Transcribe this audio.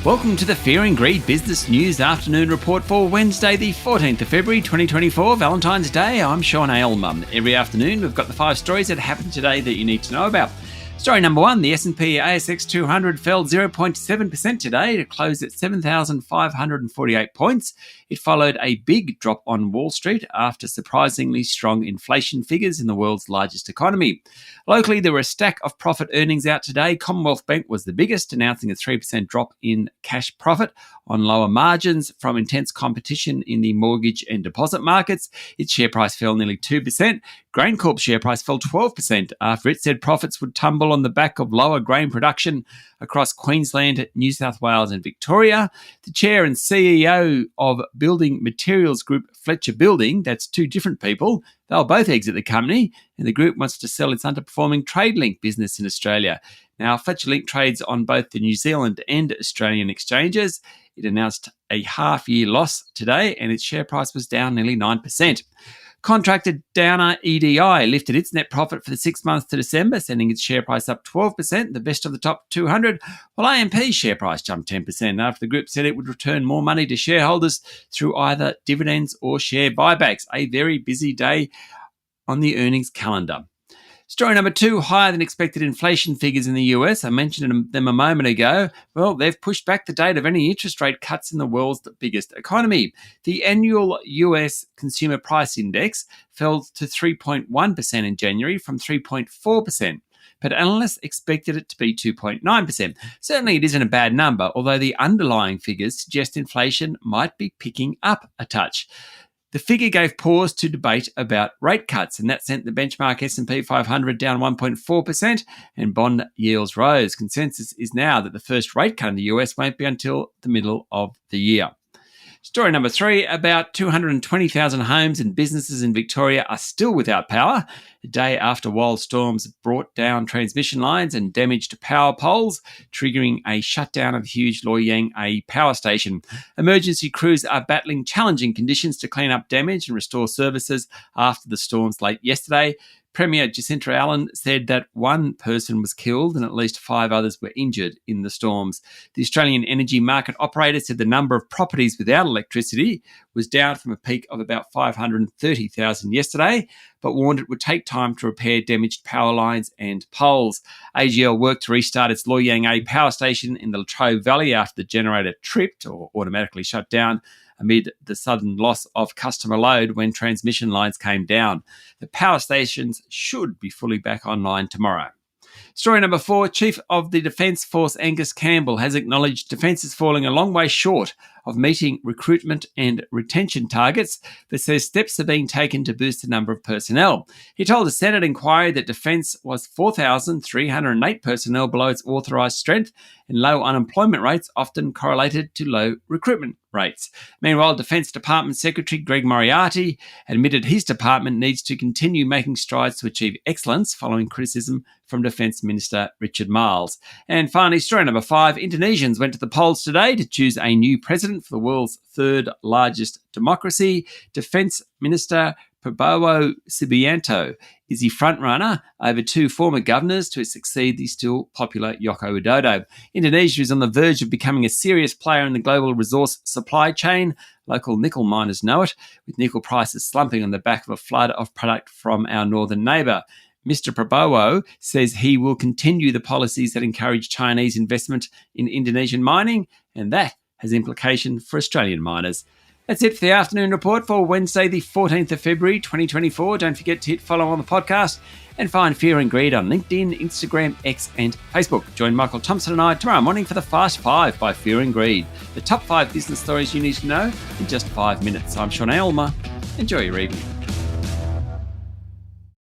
Welcome to the Fear and Greed Business News Afternoon Report for Wednesday, the 14th of February 2024, Valentine's Day. I'm Sean Aylmer. Every afternoon, we've got the 5 stories that happened today that you need to know about. Story number 1, the S&P ASX 200 fell 0.7% today to close at 7,548 points. It followed a big drop on Wall Street after surprisingly strong inflation figures in the world's largest economy. Locally, there were a stack of profit earnings out today. Commonwealth Bank was the biggest, announcing a 3% drop in cash profit on lower margins from intense competition in the mortgage and deposit markets. Its share price fell nearly 2%. GrainCorp's share price fell 12% after it said profits would tumble on the back of lower grain production across Queensland, New South Wales and Victoria. The chair and CEO of building materials group Fletcher Building, that's 2 different people, they'll both exit the company, and the group wants to sell its underperforming TradeLink business in Australia. Now, Fletcher Link trades on both the New Zealand and Australian exchanges. It announced a half-year loss today, and its share price was down nearly 9%. Contracted downer EDI lifted its net profit for the 6 months to December, sending its share price up 12%, the best of the top 200, while AMP's share price jumped 10% after the group said it would return more money to shareholders through either dividends or share buybacks. A very busy day on the earnings calendar. Story number 2, higher than expected inflation figures in the US. I mentioned them a moment ago. Well, they've pushed back the date of any interest rate cuts in the world's biggest economy. The annual US Consumer Price Index fell to 3.1% in January from 3.4%. But analysts expected it to be 2.9%. Certainly it isn't a bad number, although the underlying figures suggest inflation might be picking up a touch. The figure gave pause to debate about rate cuts, and that sent the benchmark S&P 500 down 1.4% and bond yields rose. Consensus is now that the first rate cut in the US won't be until the middle of the year. Story number 3, about 220,000 homes and businesses in Victoria are still without power, a day after wild storms brought down transmission lines and damaged power poles, triggering a shutdown of huge Loy Yang A power station. Emergency crews are battling challenging conditions to clean up damage and restore services after the storms late yesterday. Premier Jacinta Allen said that 1 person was killed and at least 5 others were injured in the storms. The Australian Energy Market Operator said the number of properties without electricity was down from a peak of about 530,000 yesterday, but warned it would take time to repair damaged power lines and poles. AGL worked to restart its Loy Yang A power station in the Latrobe Valley after the generator tripped or automatically shut down amid the sudden loss of customer load when transmission lines came down. The power stations should be fully back online tomorrow. Story number 4, Chief of the Defence Force Angus Campbell has acknowledged defence is falling a long way short of meeting recruitment and retention targets, but says steps are being taken to boost the number of personnel. He told a Senate inquiry that Defence was 4,308 personnel below its authorised strength, and low unemployment rates often correlated to low recruitment rates. Meanwhile, Defence Department Secretary Greg Moriarty admitted his department needs to continue making strides to achieve excellence following criticism from Defence Minister Richard Marles. And finally, story number 5, Indonesians went to the polls today to choose a new president for the world's 3rd largest democracy. Defence Minister Prabowo Subianto is the frontrunner over 2 former governors to succeed the still popular Joko Widodo. Indonesia is on the verge of becoming a serious player in the global resource supply chain. Local nickel miners know it, with nickel prices slumping on the back of a flood of product from our northern neighbour. Mr. Prabowo says he will continue the policies that encourage Chinese investment in Indonesian mining, and that has implications for Australian miners. That's it for the afternoon report for Wednesday, the 14th of February, 2024. Don't forget to hit follow on the podcast and find Fear and Greed on LinkedIn, Instagram, X and Facebook. Join Michael Thompson and I tomorrow morning for the Fast 5 by Fear and Greed. The top 5 business stories you need to know in just 5 minutes. I'm Sean Aylmer. Enjoy your evening.